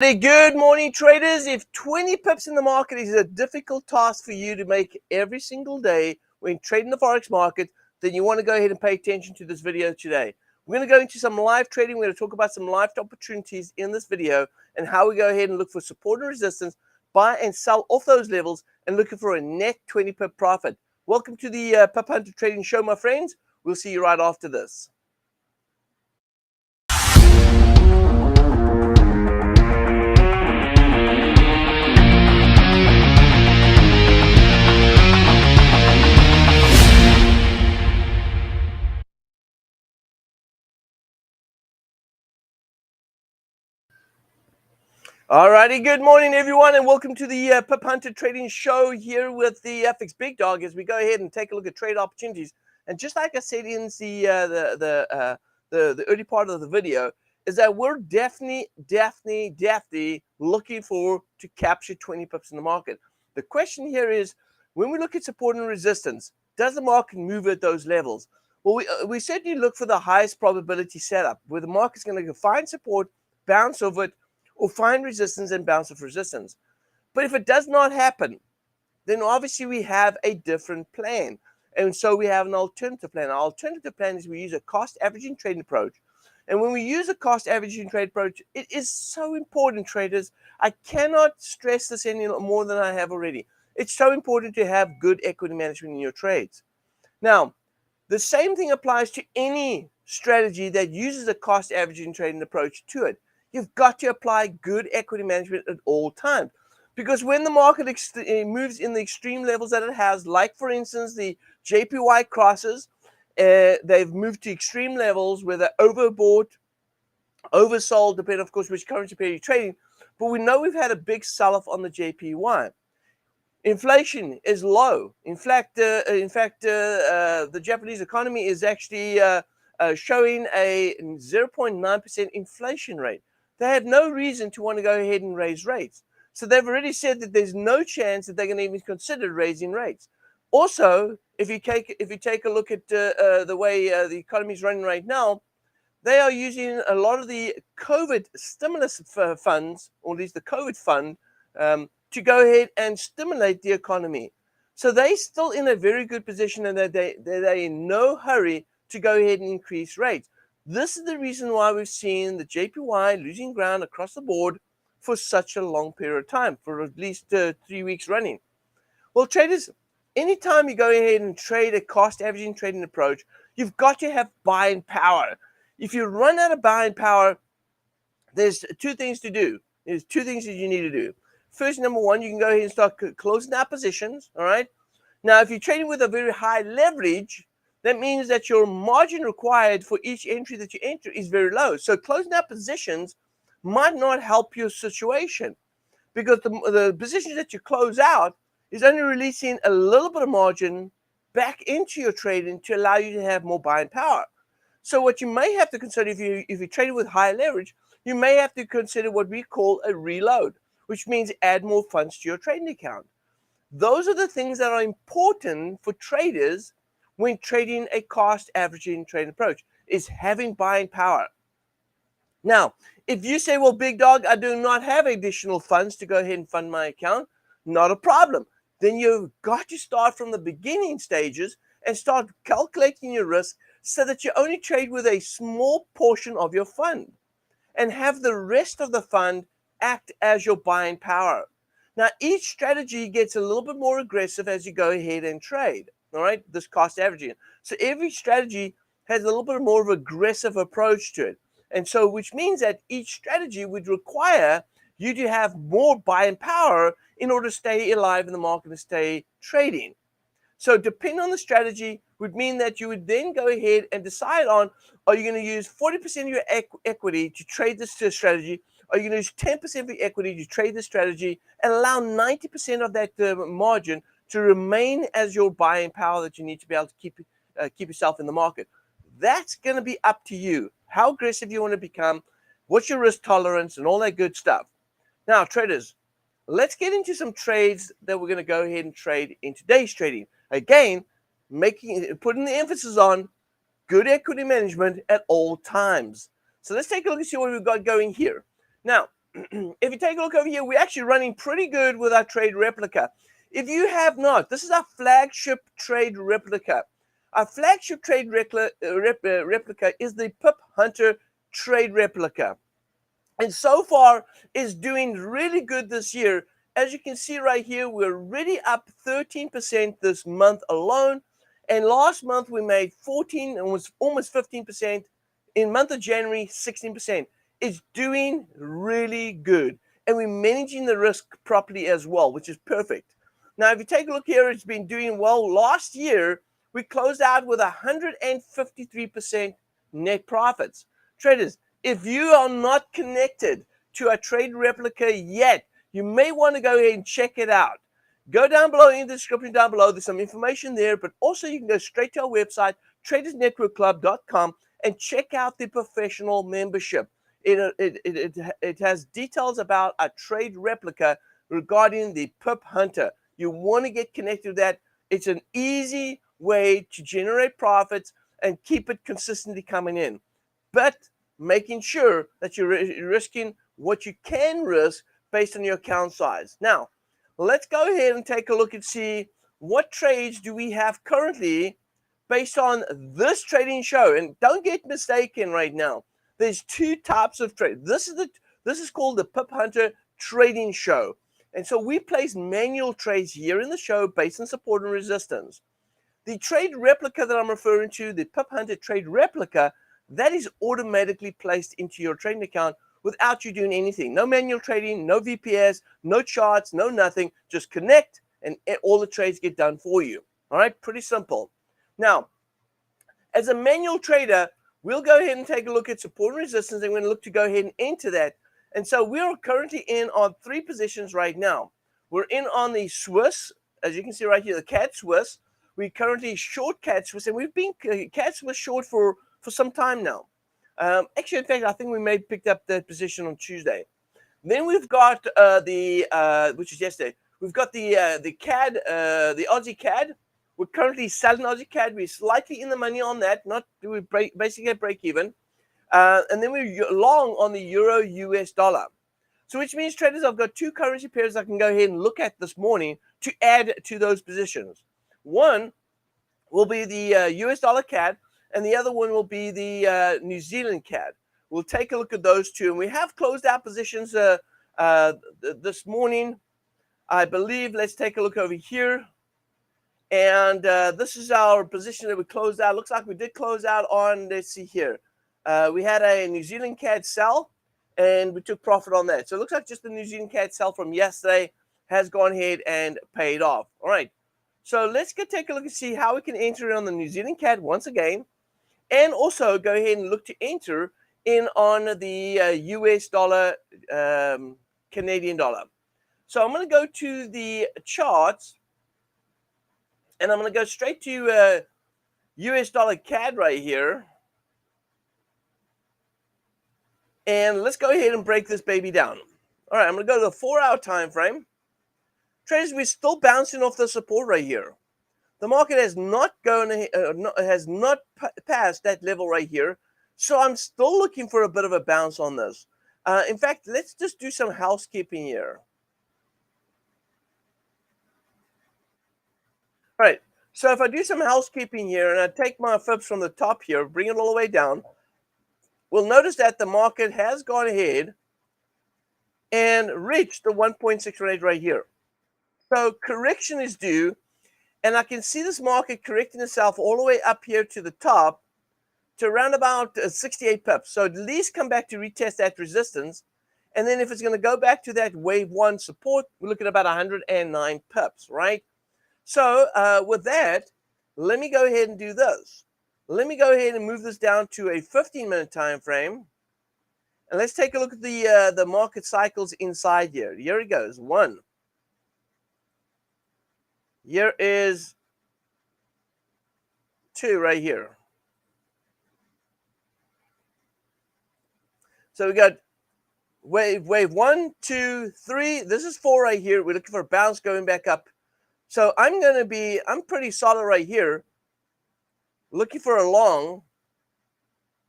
Good morning, traders. If 20 pips in the market is a difficult task for you to make every single day when trading the Forex market, then you want to go ahead and pay attention to this video today. We're going to go into some live trading. We're going to talk about some live opportunities in this video and how we go ahead and look for support and resistance, buy and sell off those levels, and looking for a net 20 pip profit. Welcome to the Pip Hunter Trading Show, my friends. We'll see you right after this. Alrighty, good morning everyone, and welcome to the Pip Hunter Trading Show here with the FxBigDog as we go ahead and take a look at trade opportunities. And just like I said in the early part of the video, is that we're definitely looking for to capture 20 pips in the market. The question here is, when we look at support and resistance, does the market move at those levels? Well, we certainly look for the highest probability setup where the market's going to find support, bounce over it, or find resistance and bounce off resistance. But if it does not happen, then obviously we have a different plan. And so we have an alternative plan. Our alternative plan is we use a cost averaging trading approach. And when we use a cost averaging trade approach, it is so important, traders. I cannot stress this any more than I have already. It's so important to have good equity management in your trades. Now, the same thing applies to any strategy that uses a cost averaging trading approach to it. You've got to apply good equity management at all times. Because when the market moves in the extreme levels that it has, like for instance, the JPY crosses, they've moved to extreme levels where they're overbought, oversold, depending, of course, which currency pair you're trading. But we know we've had a big sell-off on the JPY. Inflation is low. In fact, the Japanese economy is actually showing a 0.9% inflation rate. They have no reason to want to go ahead and raise rates. So they've already said that there's no chance that they're going to even consider raising rates. Also, if you take a look at the way the economy is running right now, they are using a lot of the COVID stimulus funds, or at least the COVID fund, to go ahead and stimulate the economy. So they're still in a very good position, and they're in no hurry to go ahead and increase rates. This is the reason why we've seen the JPY losing ground across the board for such a long period of time, for at least 3 weeks running. Well, traders, anytime you go ahead and trade a cost averaging trading approach, you've got to have buying power. If you run out of buying power, there's two things to do. There's two things that you need to do. First, number one, you can go ahead and start closing out positions, all right? Now, if you're trading with a very high leverage, that means that your margin required for each entry that you enter is very low. So closing out positions might not help your situation, because the positions that you close out is only releasing a little bit of margin back into your trading to allow you to have more buying power. So what you may have to consider, if you're trading with high leverage, you may have to consider what we call a reload, which means add more funds to your trading account. Those are the things that are important for traders when trading a cost averaging trading approach, is having buying power. Now, if you say, well, big dog, I do not have additional funds to go ahead and fund my account, not a problem. Then you've got to start from the beginning stages and start calculating your risk so that you only trade with a small portion of your fund and have the rest of the fund act as your buying power. Now, each strategy gets a little bit more aggressive as you go ahead and trade. All right, this cost averaging. So every strategy has a little bit more of an aggressive approach to it. And so, which means that each strategy would require you to have more buying power in order to stay alive in the market and stay trading. So depending on the strategy would mean that you would then go ahead and decide on, are you going to use 40% of your equity to trade this strategy? Are you going to use 10% of your equity to trade this strategy and allow 90% of that margin to remain as your buying power that you need to be able to keep yourself in the market? That's going to be up to you. How aggressive you want to become, what's your risk tolerance, and all that good stuff. Now, traders, let's get into some trades that we're going to go ahead and trade in today's trading. Again, putting the emphasis on good equity management at all times. So let's take a look and see what we've got going here. Now, if you take a look over here, we're actually running pretty good with our trade replica. If you have not, this is our flagship trade replica. Our flagship trade replica is the Pip Hunter Trade Replica. And so far is doing really good this year. As you can see right here, we're already up 13% this month alone. And last month we made 14 and was almost 15%. In month of January, 16%. It's doing really good. And we're managing the risk properly as well, which is perfect. Now, if you take a look here, it's been doing well. Last year, we closed out with 153% net profits. Traders, if you are not connected to a trade replica yet, you may want to go ahead and check it out. Go down below in the description down below. There's some information there, but also you can go straight to our website, TradersNetworkClub.com, and check out the professional membership. It has details about a trade replica regarding the Pip Hunter. You want to get connected to that. It's an easy way to generate profits and keep it consistently coming in. But making sure that you're risking what you can risk based on your account size. Now, let's go ahead and take a look and see what trades do we have currently based on this trading show. And don't get mistaken right now. There's two types of trade. This is called the Pip Hunter Trading Show. And so we place manual trades here in the show based on support and resistance. The trade replica that I'm referring to, the Pip Hunter Trade Replica, that is automatically placed into your trading account without you doing anything. No manual trading, no VPS, no charts, no nothing. Just connect and all the trades get done for you. All right, pretty simple. Now, as a manual trader, we'll go ahead and take a look at support and resistance, and we're going to look to go ahead and enter that. And so we're currently in on 3 positions right now. We're in on the Swiss, as you can see right here, the CAD Swiss. We're currently short CAD Swiss, and we've been CAD Swiss short for some time now. Actually, in fact, I think we may have picked up that position on Tuesday. Then we've got which is yesterday. We've got the CAD, the Aussie CAD. We're currently selling Aussie CAD. We're slightly in the money on that. We basically at break even. And then we're long on the Euro US dollar. So which means, traders, I've got 2 currency pairs I can go ahead and look at this morning to add to those positions. One will be the US dollar CAD, and the other one will be the New Zealand CAD. We'll take a look at those two. And we have closed out positions this morning, I believe. Let's take a look over here. And this is our position that we closed out. Looks like we did close out on, let's see here. We had a New Zealand CAD sell, and we took profit on that. So it looks like just the New Zealand CAD sell from yesterday has gone ahead and paid off. All right. So let's take a look and see how we can enter in on the New Zealand CAD once again, and also go ahead and look to enter in on the US dollar, Canadian dollar. So I'm going to go to the charts, and I'm going to go straight to US dollar CAD right here. And let's go ahead and break this baby down. All right, I'm going to go to the 4-hour time frame. Traders, we're still bouncing off the support right here. The market has not passed that level right here. So I'm still looking for a bit of a bounce on this. In fact, let's just do some housekeeping here. All right, so if I do some housekeeping here and I take my fibs from the top here, bring it all the way down, we'll notice that the market has gone ahead and reached the 1.618 right here. So correction is due, and I can see this market correcting itself all the way up here to the top to around about 68 pips. So at least come back to retest that resistance. And then if it's going to go back to that wave 1 support, we're looking at about 109 pips, right? So with that, let me go ahead and do this. Let me go ahead and move this down to a 15-minute time frame. And let's take a look at the market cycles inside here. Here it goes. 1. Here is 2 right here. So we got wave 1, 2, 3. This is 4 right here. We're looking for a bounce going back up. So I'm pretty solid right here, looking for a long,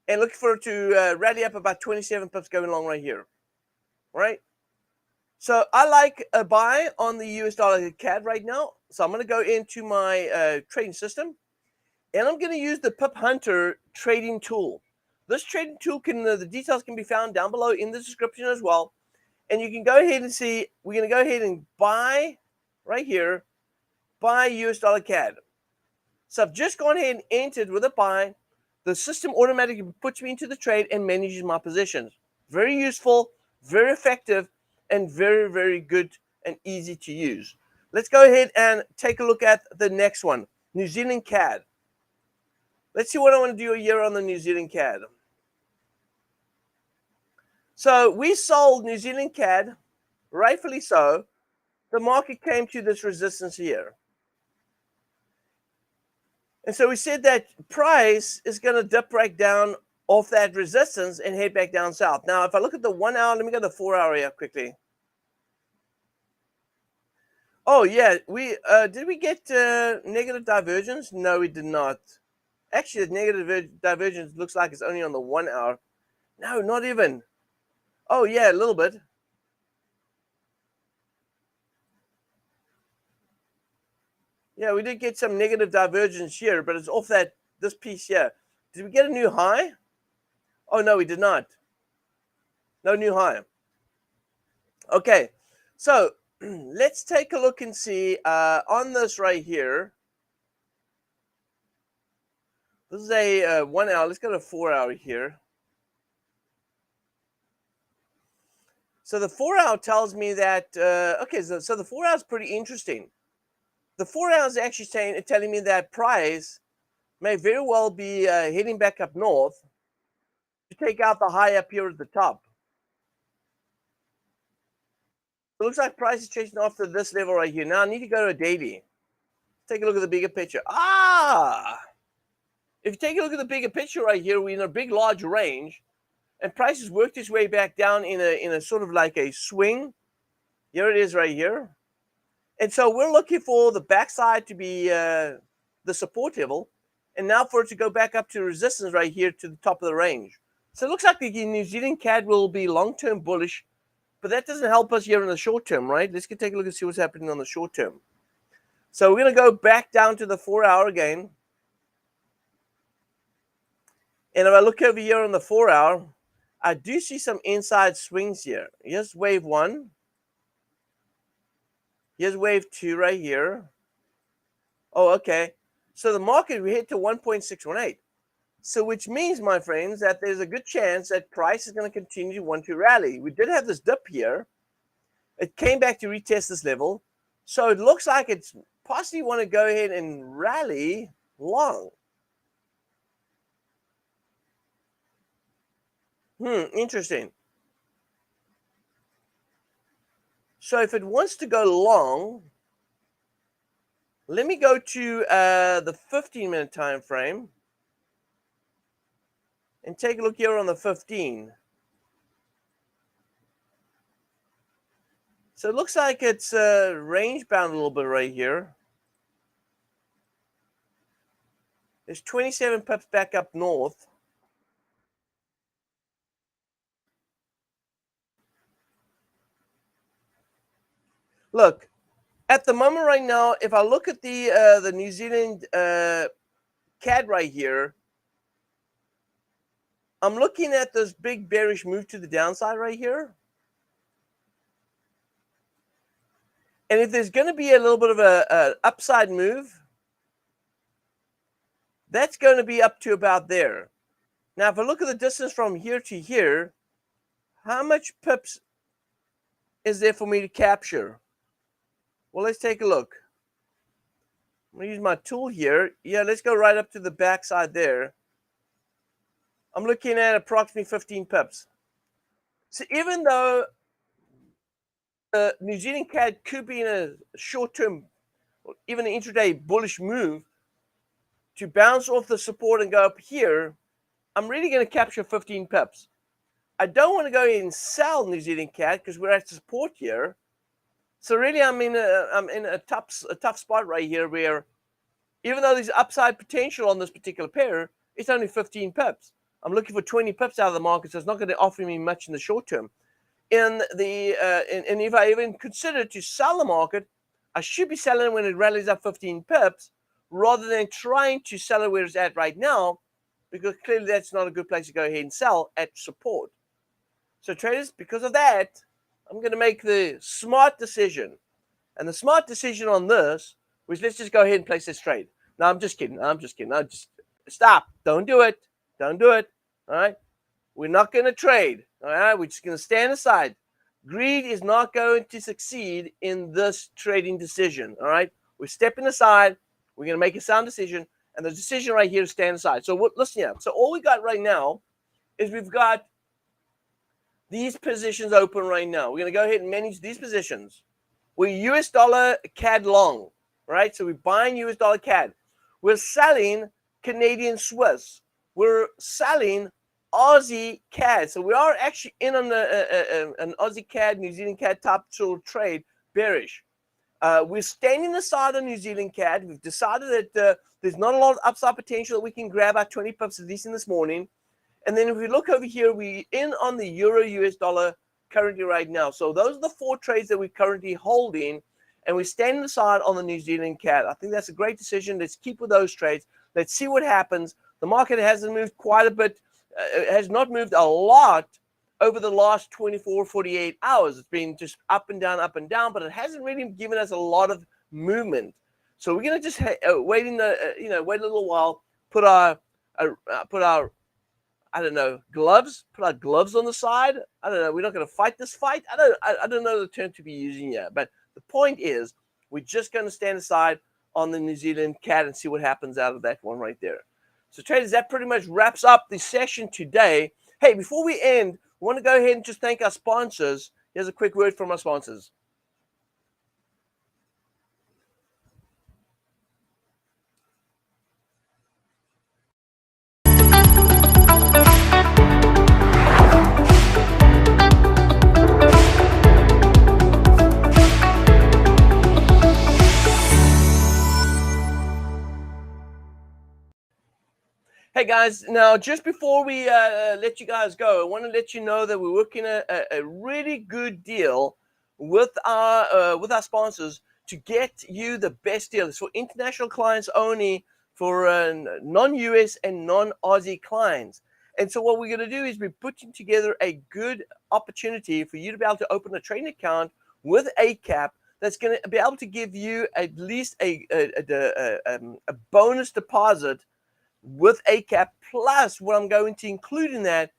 and looking for it to rally up about 27 pips going long right here. right? So I like a buy on the US dollar CAD right now. So I'm going to go into my trading system, and I'm going to use the Pip Hunter Trading Tool. This trading tool the details can be found down below in the description as well. And you can go ahead and see, we're going to go ahead and buy right here, buy US dollar CAD. So I've just gone ahead and entered with a buy. The system automatically puts me into the trade and manages my positions. Very useful, very effective, and very, very good and easy to use. Let's go ahead and take a look at the next one, New Zealand CAD. Let's see what I want to do here on the New Zealand CAD. So we sold New Zealand CAD, rightfully so. The market came to this resistance here. And so we said that price is going to dip right down off that resistance and head back down south. Now, if I look at the 1 hour, let me go to the 4 hour here quickly. Oh, yeah. Did we get negative divergence? No, we did not. Actually, the negative divergence looks like it's only on the 1 hour. No, not even. Oh, yeah, a little bit. Yeah, we did get some negative divergence here, but it's off this piece here. Did we get a new high? Oh, no, we did not. No new high. Okay, so let's take a look and see on this right here. This is a 1 hour. Let's go to 4 hour here. So the 4 hour tells me that, okay, so the 4 hour is pretty interesting. The 4 hours is actually telling me that price may very well be heading back up north to take out the high up here at the top. It looks like price is chasing after this level right here. Now I need to go to a daily. Take a look at the bigger picture. If you take a look at the bigger picture right here, we're in a big, large range, and price has worked its way back down in a sort of like a swing. Here it is right here. And so we're looking for the backside to be the support level, and now for it to go back up to resistance right here to the top of the range. So it looks like the New Zealand CAD will be long-term bullish, but that doesn't help us here in the short term, right? Let's take a look and see what's happening on the short term. So we're going to go back down to the 4 hour again. And if I look over here on the 4 hour, I do see some inside swings here. Here's wave 1. Here's wave 2 right here. Oh, okay. So the market, we hit to 1.618. So which means, my friends, that there's a good chance that price is going to continue to want to rally. We did have this dip here. It came back to retest this level. So it looks like it's possibly want to go ahead and rally long. Interesting. So if it wants to go long, let me go to the 15-minute time frame and take a look here on the 15. So it looks like it's range bound a little bit right here. There's 27 pips back up north. Look, at the moment right now, if I look at the New Zealand CAD right here, I'm looking at this big bearish move to the downside right here. And if there's going to be a little bit of a upside move, that's going to be up to about there. Now, if I look at the distance from here to here, how much pips is there for me to capture? Well, let's take a look. I'm going to use my tool here. Yeah, let's go right up to the backside there. I'm looking at approximately 15 pips. So even though the New Zealand CAD could be in a short-term, or even an intraday bullish move to bounce off the support and go up here, I'm really going to capture 15 pips. I don't want to go in and sell New Zealand CAD because we're at support here. So really, I'm in a tough spot right here where, even though there's upside potential on this particular pair, it's only 15 pips. I'm looking for 20 pips out of the market, so it's not going to offer me much in the short term. in the and if I even consider to sell the market, I should be selling when it rallies up 15 pips rather than trying to sell it where it's at right now, because clearly that's not a good place to go ahead and sell at support. So traders, because of that, I'm going to make the smart decision. And the smart decision on this was, let's just go ahead and place this trade. No, I'm just kidding. I'm just kidding. Stop. Don't do it. Don't do it. All right. We're not going to trade. All right. We're just going to stand aside. Greed is not going to succeed in this trading decision. All right. We're stepping aside. We're going to make a sound decision. And the decision right here is stand aside. So listen here. So all we got right now is we've got these positions open right now. We're going to go ahead and manage these positions. We're US dollar CAD long, right? So we're buying US dollar CAD. We're selling Canadian Swiss. We're selling Aussie CAD. So we are actually in on an Aussie CAD, New Zealand CAD top tool trade, bearish. We're standing aside on New Zealand CAD. We've decided that there's not a lot of upside potential that we can grab our 20 pips at least in this morning. And then if we look over here, we're in on the Euro US dollar currently right now. So those are the 4 trades that we're currently holding, and we're standing aside on the New Zealand CAD. I think that's a great decision. Let's keep with those trades. Let's see what happens. The market hasn't moved quite a bit. It has not moved a lot over the last 24, 48 hours. It's been just up and down, but it hasn't really given us a lot of movement. So we're going to just wait wait a little while, put our I don't know, gloves, put our gloves on the side. I don't know. We're not going to fight this fight. I don't know the term to be using here. But the point is, we're just going to stand aside on the New Zealand CAD and see what happens out of that one right there. So traders, that pretty much wraps up the session today. Hey, before we end, we want to go ahead and just thank our sponsors. Here's a quick word from our sponsors. Hey guys, now just before we let you guys go, I want to let you know that we're working a really good deal with our sponsors to get you the best deal. It's for international clients only, for non-US and non-Aussie clients. And so what we're going to do is we're putting together a good opportunity for you to be able to open a trading account with ACAP that's going to be able to give you at least a bonus deposit with ACAP, plus what I'm going to include in that,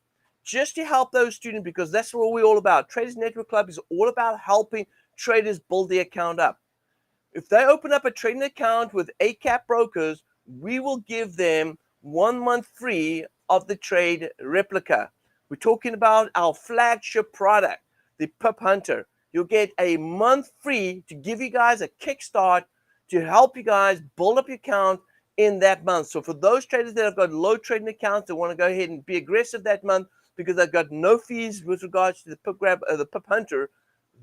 just to help those students, because that's what we're all about. Traders Network Club is all about helping traders build their account up. If they open up a trading account with ACAP brokers, we will give them 1 month free of the trade replica. We're talking about our flagship product, the Pip Hunter. You'll get a month free to give you guys a kickstart to help you guys build up your account in that month. So for those traders that have got low trading accounts that want to go ahead and be aggressive that month because they've got no fees with regards to the Pip Hunter,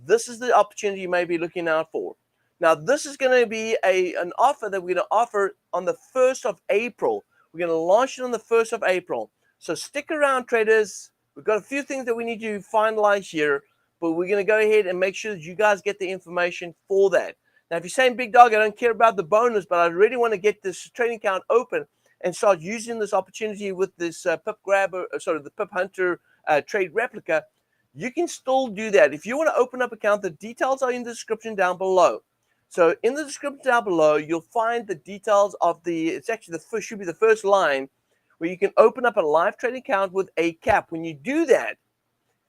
this is the opportunity you may be looking out for. Now, this is going to be an offer that we're going to offer on the 1st of April. We're going to launch it on the 1st of April. So stick around, traders. We've got a few things that we need to finalize here, but we're going to go ahead and make sure that you guys get the information for that. Now, if you're saying, Big Dog, I don't care about the bonus, but I really want to get this trading account open and start using this opportunity with this the Pip Hunter trade replica, you can still do that. If you want to open up an account, the details are in the description down below. So in the description down below, you'll find the details of it's actually should be the first line where you can open up a live trading account with ACAP. When you do that,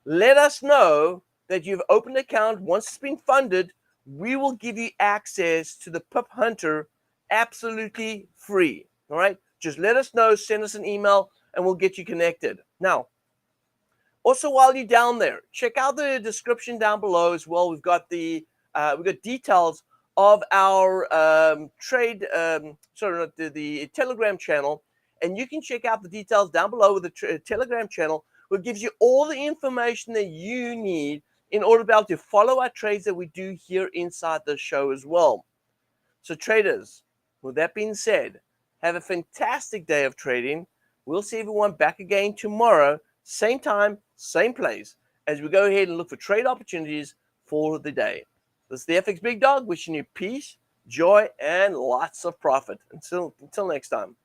let us know that you've opened an account. Once it's been funded, we will give you access to the Pip Hunter absolutely free. All right? Just let us know, send us an email, and we'll get you connected. Now, also while you're down there, check out the description down below as well. We've got we've got details of our the Telegram channel, and you can check out the details down below with the Telegram channel, which gives you all the information that you need in order to be able to follow our trades that we do here inside the show as well. So traders, with that being said, have a fantastic day of trading. We'll see everyone back again tomorrow, same time, same place. as we go ahead and look for trade opportunities for the day. This is the FX Big Dog wishing you peace, joy, and lots of profit. Until next time.